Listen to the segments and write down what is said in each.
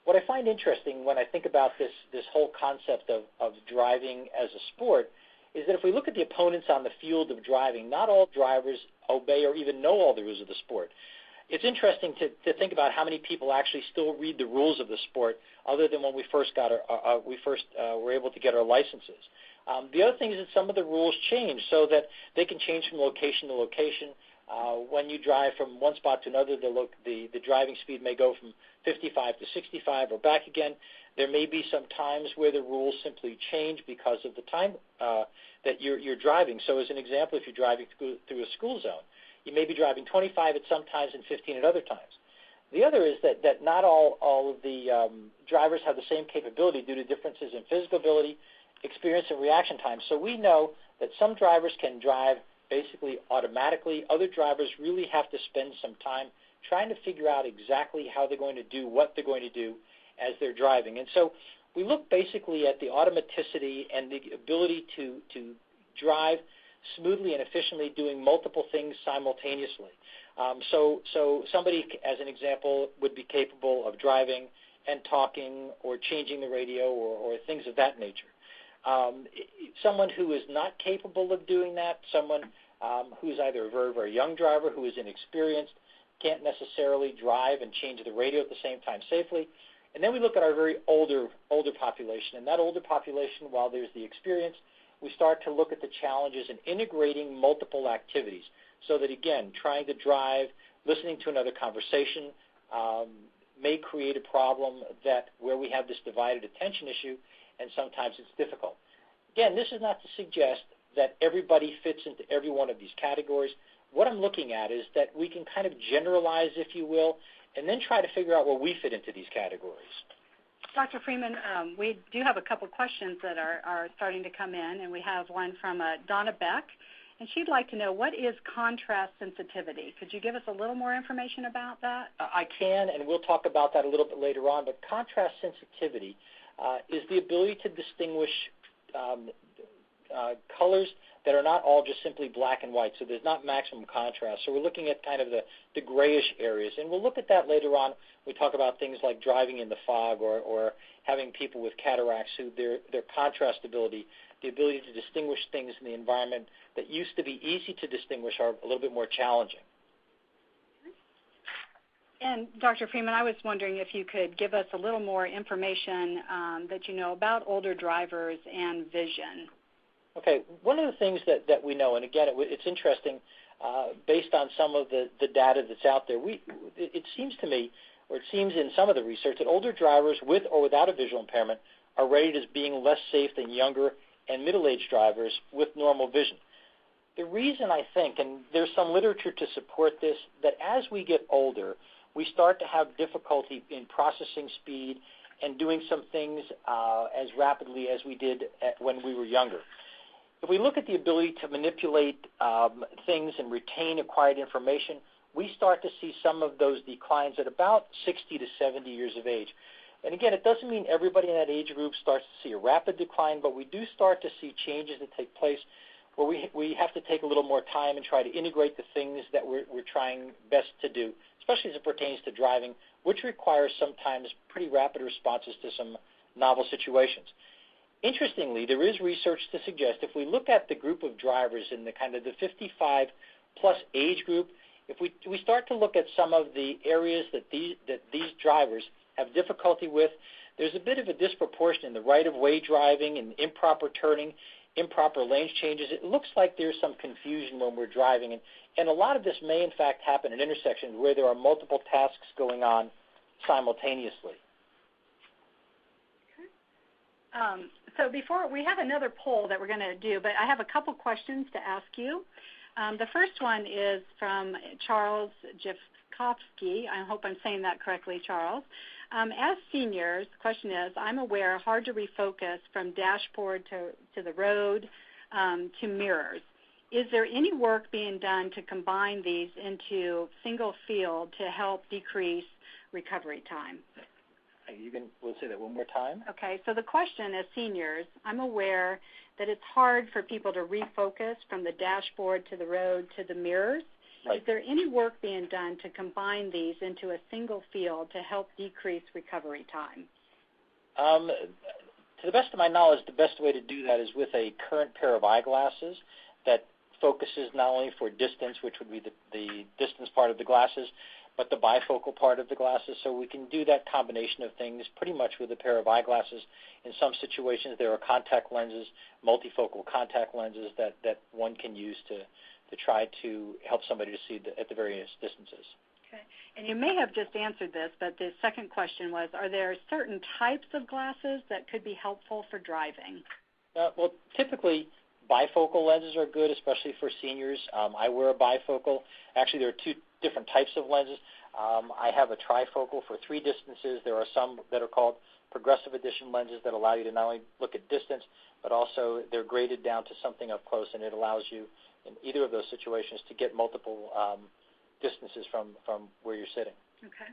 what I find interesting when I think about this whole concept of driving as a sport is that if we look at the opponents on the field of driving, not all drivers obey or even know all the rules of the sport. It's interesting to think about how many people actually still read the rules of the sport, other than when we first were able to get our licenses. The other thing is that some of the rules change, so that they can change from location to location. When you drive from one spot to another, the driving speed may go from 55 to 65 or back again. There may be some times where the rules simply change because of the time that you're driving. So as an example, if you're driving through a school zone, you may be driving 25 at some times and 15 at other times. The other is that not all of the drivers have the same capability due to differences in physical ability, experience, and reaction time. So we know that some drivers can drive basically automatically. Other drivers really have to spend some time trying to figure out exactly how they're going to do what they're going to do as they're driving. And so we look basically at the automaticity and the ability to drive smoothly and efficiently doing multiple things simultaneously. So somebody, as an example, would be capable of driving and talking or changing the radio or things of that nature. Someone who is not capable of doing that, someone who is either a very, very young driver who is inexperienced, can't necessarily drive and change the radio at the same time safely. And then we look at our very older population. And that older population, while there's the experience, we start to look at the challenges in integrating multiple activities so that, again, trying to drive, listening to another conversation may create a problem where we have this divided attention issue, and sometimes it's difficult. Again, this is not to suggest that everybody fits into every one of these categories. What I'm looking at is that we can kind of generalize, if you will, and then try to figure out where we fit into these categories. Dr. Freeman, we do have a couple questions that are starting to come in, and we have one from Donna Beck, and she'd like to know, what is contrast sensitivity? Could you give us a little more information about that? I can, and we'll talk about that a little bit later on, but contrast sensitivity is the ability to distinguish colors that are not all just simply black and white, so there's not maximum contrast. So we're looking at kind of the grayish areas, and we'll look at that later on. We talk about things like driving in the fog or having people with cataracts who their contrast ability, the ability to distinguish things in the environment that used to be easy to distinguish, are a little bit more challenging. And Dr. Freeman, I was wondering if you could give us a little more information that you know about older drivers and vision. Okay, one of the things that we know, and again, it's interesting, based on some of the data that's out there, it seems to me, or it seems in some of the research, that older drivers with or without a visual impairment are rated as being less safe than younger and middle-aged drivers with normal vision. The reason I think, and there's some literature to support this, that as we get older, we start to have difficulty in processing speed and doing some things as rapidly as we did when we were younger. If we look at the ability to manipulate things and retain acquired information, we start to see some of those declines at about 60 to 70 years of age. And again, it doesn't mean everybody in that age group starts to see a rapid decline, but we do start to see changes that take place where we have to take a little more time and try to integrate the things that we're trying best to do, especially as it pertains to driving, which requires sometimes pretty rapid responses to some novel situations. Interestingly, there is research to suggest if we look at the group of drivers in the kind of the 55-plus age group, if we start to look at some of the areas that these drivers have difficulty with, there's a bit of a disproportion in the right-of-way driving and improper turning, improper lane changes. It looks like there's some confusion when we're driving, and a lot of this may in fact happen at intersections where there are multiple tasks going on simultaneously. So before, we have another poll that we're going to do, but I have a couple questions to ask you. The first one is from Charles Jeffkowski. I hope I'm saying that correctly, Charles. As seniors, the question is, I'm aware hard to refocus from dashboard to the road to mirrors. Is there any work being done to combine these into single field to help decrease recovery time? We'll say that one more time. Okay, so the question, as seniors, I'm aware that it's hard for people to refocus from the dashboard to the road to the mirrors. Right. Is there any work being done to combine these into a single field to help decrease recovery time? To the best of my knowledge, the best way to do that is with a current pair of eyeglasses that focuses not only for distance, which would be the distance part of the glasses, but the bifocal part of the glasses. So we can do that combination of things pretty much with a pair of eyeglasses. In some situations, there are contact lenses, multifocal contact lenses that one can use to try to help somebody to see at the various distances. Okay. And you may have just answered this, but the second question was, are there certain types of glasses that could be helpful for driving? Well, typically, bifocal lenses are good, especially for seniors. I wear a bifocal. Actually, there are two different types of lenses. I have a trifocal for 3 distances. There are some that are called progressive edition lenses that allow you to not only look at distance, but also they're graded down to something up close, and it allows you in either of those situations to get multiple distances from where you're sitting. Okay.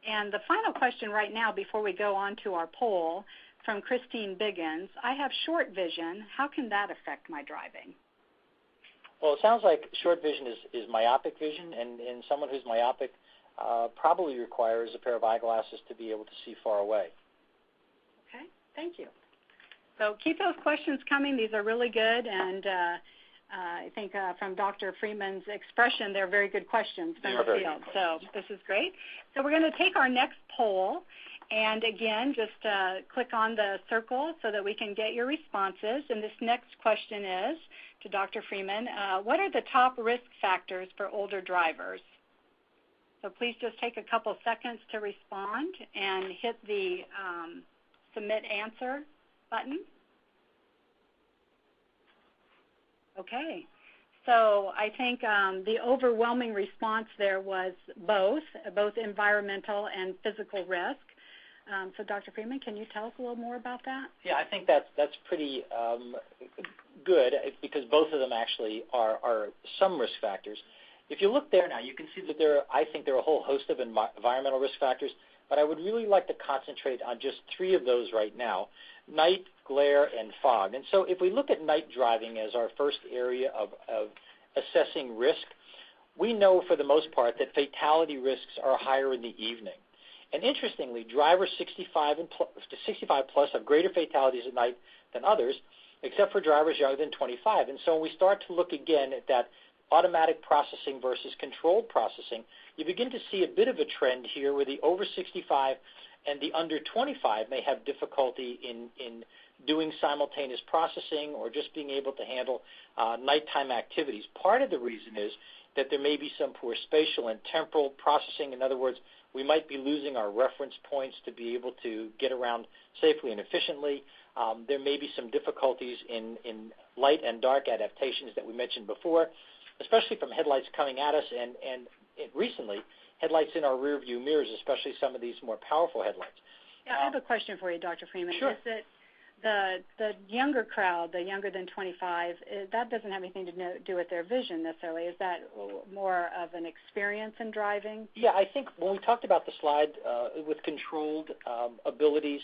And the final question right now before we go on to our poll from Christine Biggins, I have short vision. How can that affect my driving? Well, it sounds like short vision is myopic vision, and someone who's myopic probably requires a pair of eyeglasses to be able to see far away. Okay, thank you. So keep those questions coming. These are really good, and I think from Dr. Freeman's expression, they're very good questions from the field. So this is great. So we're going to take our next poll, and again, just click on the circle so that we can get your responses. And this next question is to Dr. Freeman, what are the top risk factors for older drivers? So please just take a couple seconds to respond and hit the submit answer button. Okay, so I think the overwhelming response there was both environmental and physical risk. So Dr. Freeman, can you tell us a little more about that? Yeah, I think that's pretty good because both of them actually are some risk factors. If you look there now, you can see that I think there are a whole host of environmental risk factors, but I would really like to concentrate on just 3 of those right now: night, glare, and fog. And so if we look at night driving as our first area of assessing risk, we know for the most part that fatality risks are higher in the evening. And interestingly, drivers 65 plus have greater fatalities at night than others, except for drivers younger than 25. And so when we start to look again at that automatic processing versus controlled processing, you begin to see a bit of a trend here where the over 65 and the under 25 may have difficulty in doing simultaneous processing or just being able to handle nighttime activities. Part of the reason is that there may be some poor spatial and temporal processing. In other words, we might be losing our reference points to be able to get around safely and efficiently. There may be some difficulties in light and dark adaptations that we mentioned before, especially from headlights coming at us and recently headlights in our rear view mirrors, especially some of these more powerful headlights. Yeah, I have a question for you, Dr. Freeman. Sure. Is it the younger crowd, the younger than 25, that doesn't have anything to do with their vision necessarily. Is that more of an experience in driving? Yeah, I think when we talked about the slide with controlled abilities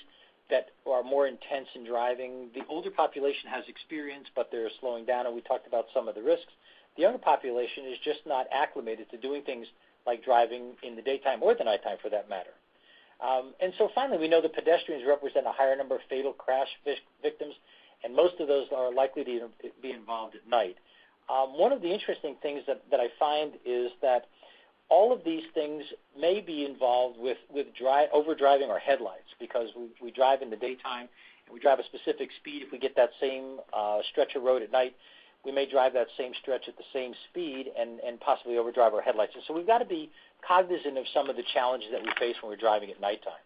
that are more intense in driving, the older population has experience, but they're slowing down, and we talked about some of the risks. The younger population is just not acclimated to doing things like driving in the daytime or the nighttime for that matter. And so finally, we know that pedestrians represent a higher number of fatal crash victims, and most of those are likely to be involved at night. One of the interesting things that I find is that all of these things may be involved with overdriving our headlights because we drive in the daytime and we drive a specific speed. If we get that same stretch of road at night, we may drive that same stretch at the same speed and possibly overdrive our headlights. And so we've got to be cognizant of some of the challenges that we face when we're driving at nighttime.